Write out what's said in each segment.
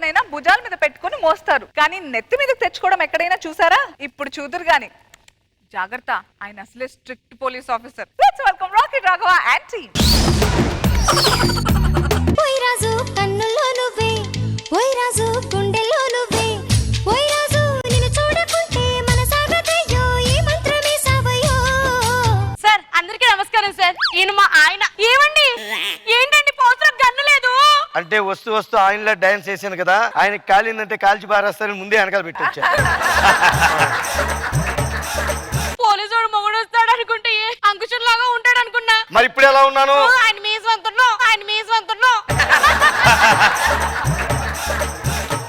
ఎవరినైనా భుజాల మీద పెట్టుకుని మోస్తారు, కానీ నెత్తి మీద తెచ్చుకోవడం ఎక్కడైనా చూసారా? ఇప్పుడు చూదురు గాని. జాగ్రత్త, ఆయన అసలే strict police officer. Let's welcome rocket Raghava and team. ఓయ్ రాజు కన్నుల్లో నువ్వే, ఓయ్ రాజు గుండెల్లో నువ్వే, ఓయ్ రాజు నిన్ను చూడకుంటే మనసాగదయ్యో ఈ మంత్రమే సావయ్యో. సార్ అందరికీ నమస్కారం సార్. ఈయన మా ఆయన. ఏమండి ఏంటండి పోస్టర్ గన్ను లేదు అంటే వస్తూ వస్తూ ఆయనలో డాన్స్ చేశాను కదా, ఆయనకి కాలిందంటే కాల్చి పారేస్తారని ముందే వెనకాల పెట్టొచ్చా. పోలీసుడు మొగుడు వస్తాడు అనుకుంటే అంకుశం లాగా ఉంటాడు అనుకున్నా. మరి ఇప్పుడు ఎలా ఉన్నాను? ఆయన మీసవంతున్నా, ఆయన మీసవంతున్నా.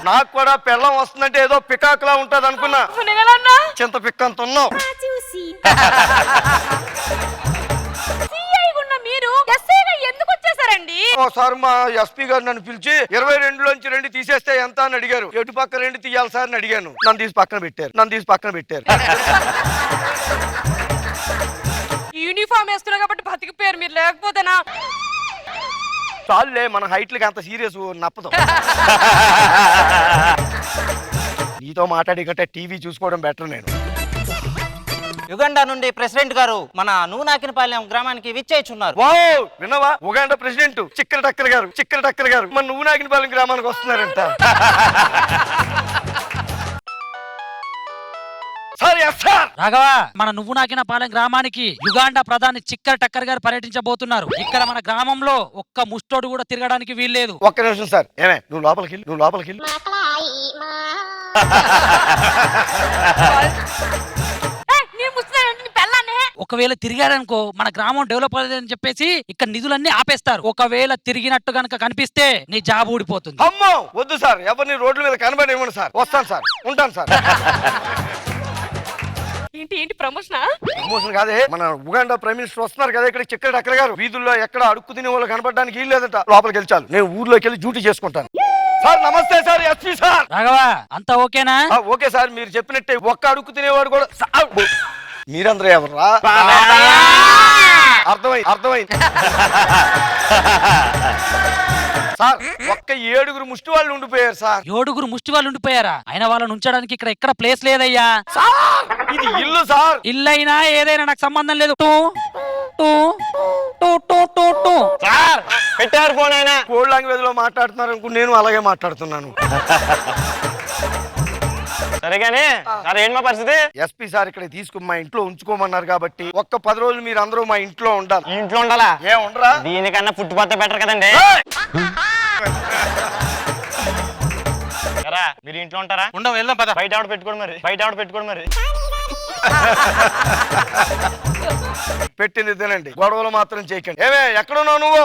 నాకు కూడా పెళ్ళం వస్తుందంటే ఏదో పికాకులా ఉంటది అనుకున్నా, చింత పిక్క అంత ఉన్నావు. చూసి మీరు ఎస్ఐగా ఎందుకు వచ్చేసారండి? ఒకసారి మా ఎస్పీ గారు నన్ను పిలిచి 22లోంచి 2 తీసేస్తే ఎంత అని అడిగారు. ఎటు పక్క 2 తీయాలి సార్ అని అడిగాను. నన్ను తీసి పక్కన పెట్టారు. యూనిఫామ్ వేస్తున్నా కాబట్టి బతికిపోయారు, మీరు లేకపోతేనా? చాలులే, మన హైట్లకి అంత సీరియస్ నప్పదు. నీతో మాట్లాడి కంటే టీవీ చూసుకోవడం బెటర్. నేను యుగండా నుండి ప్రెసిడెంట్ గారు మన నూనాకినపాలెం గ్రామానికి విచ్చేస్తున్నారు. వావ్, విన్నావా? ఉగాండా ప్రెసిడెంట్ చిక్కర టక్కర్ గారు మన నూనాకినపాలెం గ్రామానికి వస్తున్నారంట. రాఘవ, మన నువ్వు నాకిన పాలెం గ్రామానికి యుగాండా ప్రధాని చిక్కర టక్కర్ గారు పర్యటించబోతున్నారు. ఇక్కడ మన గ్రామంలో ఒక్క ముష్టోడు కూడా తిరగడానికి వీల్లేదు. ఒక్క నిమిషం సార్. ఏమే, నువ్వు లోపలికి వెళ్ళు. ఒకవేళ తిరిగారనుకో మన గ్రామం డెవలప్ అవ్వదని చెప్పేసి ఇక్కడ నిధులన్నీ ఆపేస్తారు. ఒకవేళ తిరిగినట్టు గనక కనిపిస్తే నీ జాబ్ ఊడిపోతుంది. అమ్మో వద్దు సార్, ఎవరిని రోడ్ల మీద కనబడివ్వండి సార్. వస్తాను సార్, ఉంటాను సార్. ఏంటి ప్రమోషన్ కాదే, మన ఉగాండా ప్రైమ్ మినిస్టర్ వస్తున్నారు కదా ఇక్కడ చిక్కర టక్కర్ గారు. వీధుల్లో ఎక్కడ అడుక్కు తినే వాళ్ళు కనపడడానికి వీలు లేదంట. లోపలికి వెళ్ళి చాలు, నేను ఊర్లోకి వెళ్ళి డ్యూటీ చేసుకుంటాను. సార్ నమస్తే సార్, ఎస్పీ సార్. రాఘవ, అంతా ఓకేనా? ఓకే సార్, మీరు చెప్పినట్టే ఒక్క అడుక్కు తినేవాడు కూడా. మీరందరూ ఎవర్రా? అర్థమైంది సార్. ఒక్క 7 ముష్టి వాళ్ళు ఉండిపోయారు సార్. 7 ముష్టి వాళ్ళు ఉండిపోయారా? అయినా వాళ్ళని ఉంచడానికి ఇక్కడ ఎక్కడ ప్లేస్ లేదయ్యా. ఇది ఇల్లు సార్. ఇల్లు అయినా ఏదైనా నాకు సంబంధం లేదు. సార్ పెట్టారు ఫోన్ అయినా. కోడ్ లాంగ్వేజ్ లో మాట్లాడుతున్నారు అనుకో, నేను అలాగే మాట్లాడుతున్నాను. సరేగానే సార్, ఏంటి మా పరిస్థితి? ఎస్పీ సార్ ఇక్కడ తీసుకుని మా ఇంట్లో ఉంచుకోమన్నారు కాబట్టి ఒక్క 10 రోజులు మీరు అందరూ మా ఇంట్లో ఉండాలి. ఇంట్లో ఉండాలా? ఏ ఉండరా? దీనికన్నా ఫుట్పాత్ బెటర్ కదండి. మీరు ఇంట్లో ఉంటారా? ఉండవు, వెళ్దాం పద. బయట ఆవిడ పెట్టుకోండి మరి. పెట్టింది తినండి, గొడవలు మాత్రం చేయకండి. ఏమే, ఎక్కడున్నావు నువ్వు?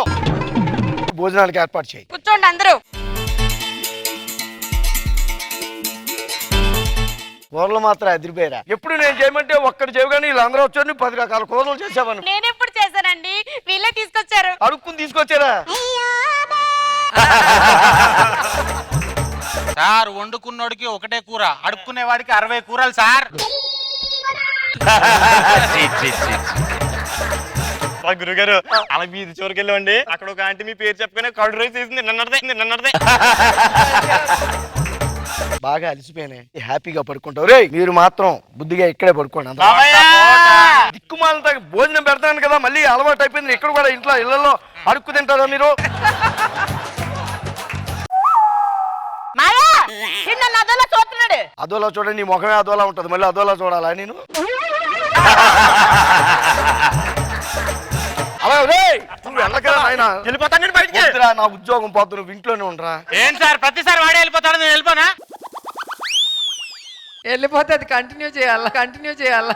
భోజనానికి ఏర్పాటు చేయి. కూర్చోండి అందరూ. కూరలు మాత్రం అదిరిపోయారా? ఎప్పుడు నేను చేయమంటే ఒక్కటి చేయగానే వీళ్ళందరూ వచ్చి 10 రకాల కూరలు చేసావను. నేను ఎప్పుడు చేశానండి? వీళ్ళే తీసుకొచ్చారు. అడుక్కుని తీసుకొచ్చారా? సార్, వండుకున్నోడికి ఒకటే కూర, అడుక్కునే వాడికి 60 కూరలు సార్. గురుగారు అలా బీది చివరికి వెళ్ళండి, అక్కడ ఒక ఆంటీ మీ పేరు చెప్పుకునే కర్డ్ రైస్ వేసింది. నన్నదే బాగా అలసిపోయినాయి, హ్యాపీగా పడుకుంటావు. రే మీరు మాత్రం బుద్ధిగా ఇక్కడే పడుకోండి. దిక్కుమాలంతా భోజనం పెడతాను కదా, మళ్ళీ అలవాటు అయిపోయింది. ఇక్కడ కూడా ఇంట్లో ఇళ్లలో అడుక్కు తింటారా మీరు? అదోలా చూడండి, నీ ముఖమే అదోలా ఉంటది, మళ్ళీ అదోలా చూడాలా నేను? అలా నువ్వు వెళ్ళకరా ఆయన. వెళ్ళిపోతాను బయటికి. నా ఉద్యోగం పోతు, నువ్వు ఇంట్లోనే ఉండరా. ఏం సార్, ప్రతిసారి వాడే వెళ్ళిపోతాడు, నేను వెళ్ళిపోనా? వెళ్ళిపోతే అది కంటిన్యూ చేయాలా.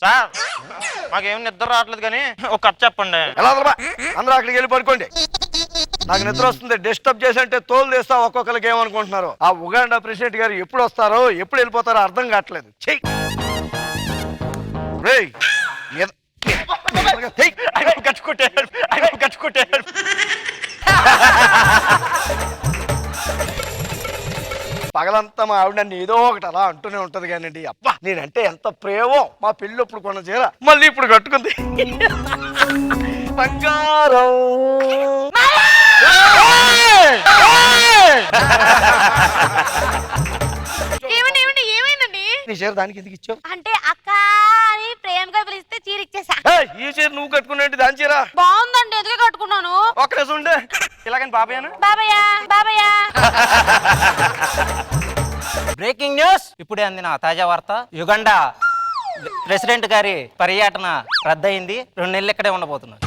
సార్ మాకేం నిద్ర రావట్లేదు కానీ ఒక కథ చెప్పండి. ఎలా అందరూ అక్కడికి వెళ్ళి పడుకోండి. నాకు నిద్ర వస్తుంది. డిస్టర్బ్ చేసి అంటే తోలు తెస్తా. ఒక్కొక్కరికి ఏమనుకుంటున్నారు, ఆ ఉగాండా ప్రెసిడెంట్ గారు ఎప్పుడు వస్తారో ఎప్పుడు వెళ్ళిపోతారో అర్థం కావట్లేదు. చెయ్యి కట్టుకుంటారు. పగలంతా మా ఆవిడ నన్ను ఏదో ఒకటి అలా అంటూనే ఉంటది కానండి. అబ్బా నేనంటే ఎంత ప్రేమో. మా పెళ్ళప్పుడు కొన్న చీర మళ్ళీ ఇప్పుడు కట్టుకుంది. బంగారం చీర దానికి ఎందుకు ఇచ్చావు? అంటే అక్క అని ప్రేమగా పిలిస్తే చీర ఇచ్చేసా. ఈ చీర నువ్వు కట్టుకున్నట్టు దాని చీర బాగుందండి, ఎందుకే కట్టుకున్నాను. ఒక్క రోజు ఉండే ఇలాగని బాబాయ్యాను. బాబయ్య బాబయ్య. బ్రేకింగ్ న్యూస్ ఇప్పుడే అందిన తాజా వార్త. యుగండా ప్రెసిడెంట్ గారి పర్యటన రద్దయింది. 2 నెలలు ఇక్కడే ఉండబోతున్నారు.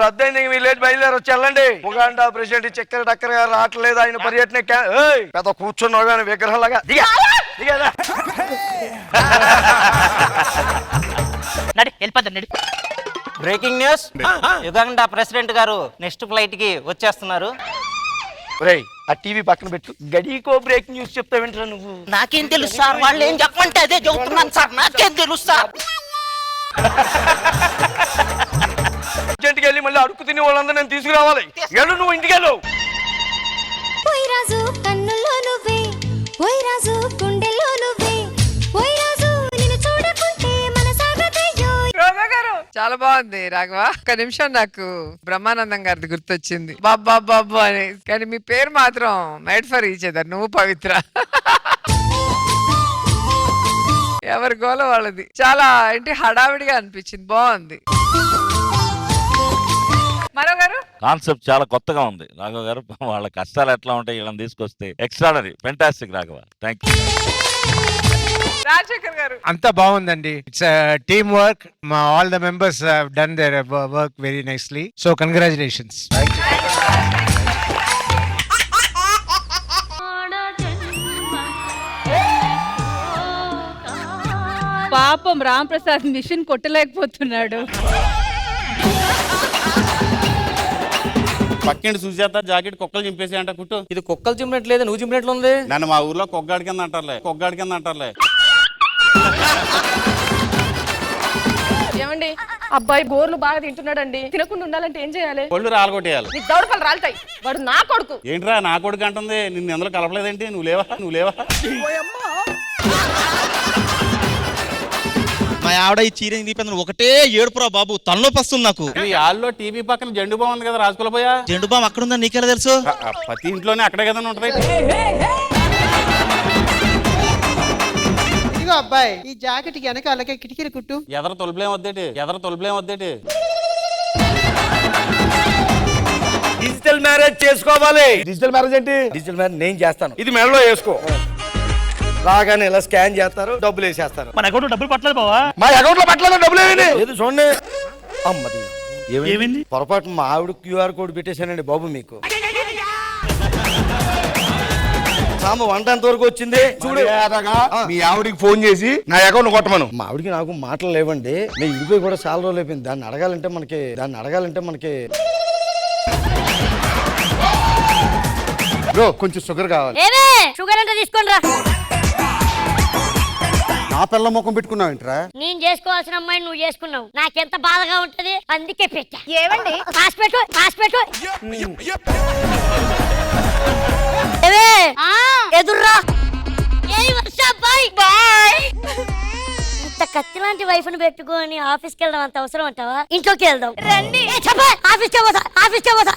రద్దయింది, మీ లేట్ బయలుదేరి వచ్చి వెళ్ళండి. ఉగాండా ప్రెసిడెంట్ చక్కెర టక్కర గారు రావట్లేదు, ఆయన పర్యటన పెద్ద కూర్చున్నావు కానీ విగ్రహంలాగా దిగేదా. బ్రేకింగ్ న్యూస్ యుగండా ప్రెసిడెంట్ గారు నెక్స్ట్ ఫ్లైట్ కి వచ్చేస్తున్నారు. రేయ్ ఆ టీవీ పక్కన పెట్టు, గడికో బ్రేకింగ్ న్యూస్ చెప్తా వింటరా నువ్వు. నాకేం తెలుసు సార్, వాళ్ళు ఏం చెప్పమంటే అదే చెబుతున్నాను సార్, నాకేం తెలుసు సార్. అర్జెంట్కి వెళ్ళి మళ్ళీ అడుగు తిని వాళ్ళందరూ నేను తీసుకురావాలి. వెళ్ళు, నువ్వు ఇంటికి వెళ్ళు. ఓయ్ రాజు కన్నుల్లో నువ్వే, ఓయ్ రాజు గుండెల్లో నువ్వే, ఓయ్ రాజు నిన్ను చూడకుంటే మనసాగదయ్యో. రోజా గారు చాలా బాగుంది రాఘవ. ఒక్క నిమిషం నాకు బ్రహ్మానందం గారిది గుర్తొచ్చింది, బాబా బాబు అని. కానీ మీ పేరు మాత్రం మేడ్ ఫర్ ఈచ్ అదర్, నువ్వు పవిత్ర. ఎవరి గోల వాళ్ళది. చాలా ఏంటి హడావిడిగా అనిపించింది, బాగుంది. మరో గారు కాన్సెప్ట్ చాలా కొత్తగా ఉంది రాఘవ గారు. వాళ్ళ కష్టాలు ఎట్లా ఉంటాయి వీళ్ళని తీసుకొస్తే extraordinary, fantastic Raghava. Thank you. Rajasekhar గారు అంతా బాగుందండి. It's team work. All the members have done their work very nicely. So congratulations. పాపం రామ్ ప్రసాద్ మిషన్ కొట్టలేకపోతున్నాడు. పక్కింటి సుజాత జాకెట్ కుక్కలు చింపేసి అంట కుట్టు. ఇది కుక్కలు చింపినట్లేదు, నువ్వు చింపినట్లు ఉంది. నన్ను మా ఊర్లో కొగ్గాడి కింద అంటారులే. ఏమండి, అబ్బాయి గోర్లు బాగా తింటున్నాడండి, తినకుండా ఉండాలంటే ఏం చేయాలి? కొళ్ళు రాలగొట్టేయాలి. నీ దౌడపల్లి రాలుతాయి. వాడు నా కొడుకు. ఏంట్రా నా కొడుకు అంటుంది, నిన్ను ఎందులో కలపలేదేంటి? నువ్వు లేవా? మా ఆవిడ ఈ చీర తీపింది ఒకటే ఏడుపురా బాబు, తలనొప్పి వస్తుంది నాకు. ఈ హాల్లో టీవీ పక్కన జెండు బామ్ ఉంది కదా, రాజుకోలేపోయా? జెండు బామ్ అక్కడ ఉందా నీకెలా తెలుసు? ప్రతి ఇంట్లోనే అక్కడే కదా ఉంటది. ఇదిగో అబ్బాయి, ఈ జాకెట్ వెనక అలాగే కిటికీలు కుట్టు. ఎదర తొలుపులేం వద్దేటి. డిజిటల్ మ్యారేజ్ చేసుకోవాలి. డిజిటల్ మ్యారేజ్ ఏంటి? డిజిటల్ మ్యారేజ్ నేను చేస్తాను, ఇది మెడలో వేసుకో. రాగానే ఇలా స్కాన్ చేస్తారు, డబ్బులు వేసేస్తారు. మన అకౌంట్ డబ్బులు పట్టలేదు బావా. మా అకౌంట్ లో పట్టలేదు, డబ్బులు ఏది చూడండి. అమ్మది ఏమైంది? పొరపాటు మా ఆవిడ క్యూఆర్ కోడ్ పెట్టేశానండి బాబు మీకు. సాంబ వంట ఎంత వరకు వచ్చింది చూడు. మీ ఆవిడికి ఫోన్ చేసి నా అకౌంట్ కొట్టమను. మా ఆవిడికి నాకు మాటలు లేవండి. నేను ఇడిపోయి కూడా చాలా రోజులు అయిపోయింది. దాన్ని అడగాలంటే మనకి బ్రో కొంచెం షుగర్ కావాలి. షుగర్ అంటే తీసుకోండి రా. నా పిల్ల ముఖం పెట్టుకున్నావు ఏంట్రా? నేను చేసుకోవాల్సిన అమ్మాయిని నువ్వు చేసుకున్నావు, నాకెంత బాధగా ఉంటది, అందుకే పెట్టా. ఏమండి హాస్పిటల్ ఎదుర్రా. ఇంత కత్తి లాంటి వైఫ్ ని పెట్టుకొని ఆఫీస్కి వెళ్ళడం అంత అవసరం అంటావా? ఇంట్లోకి వెళ్దాం రండి. ఆఫీస్కి పోతా.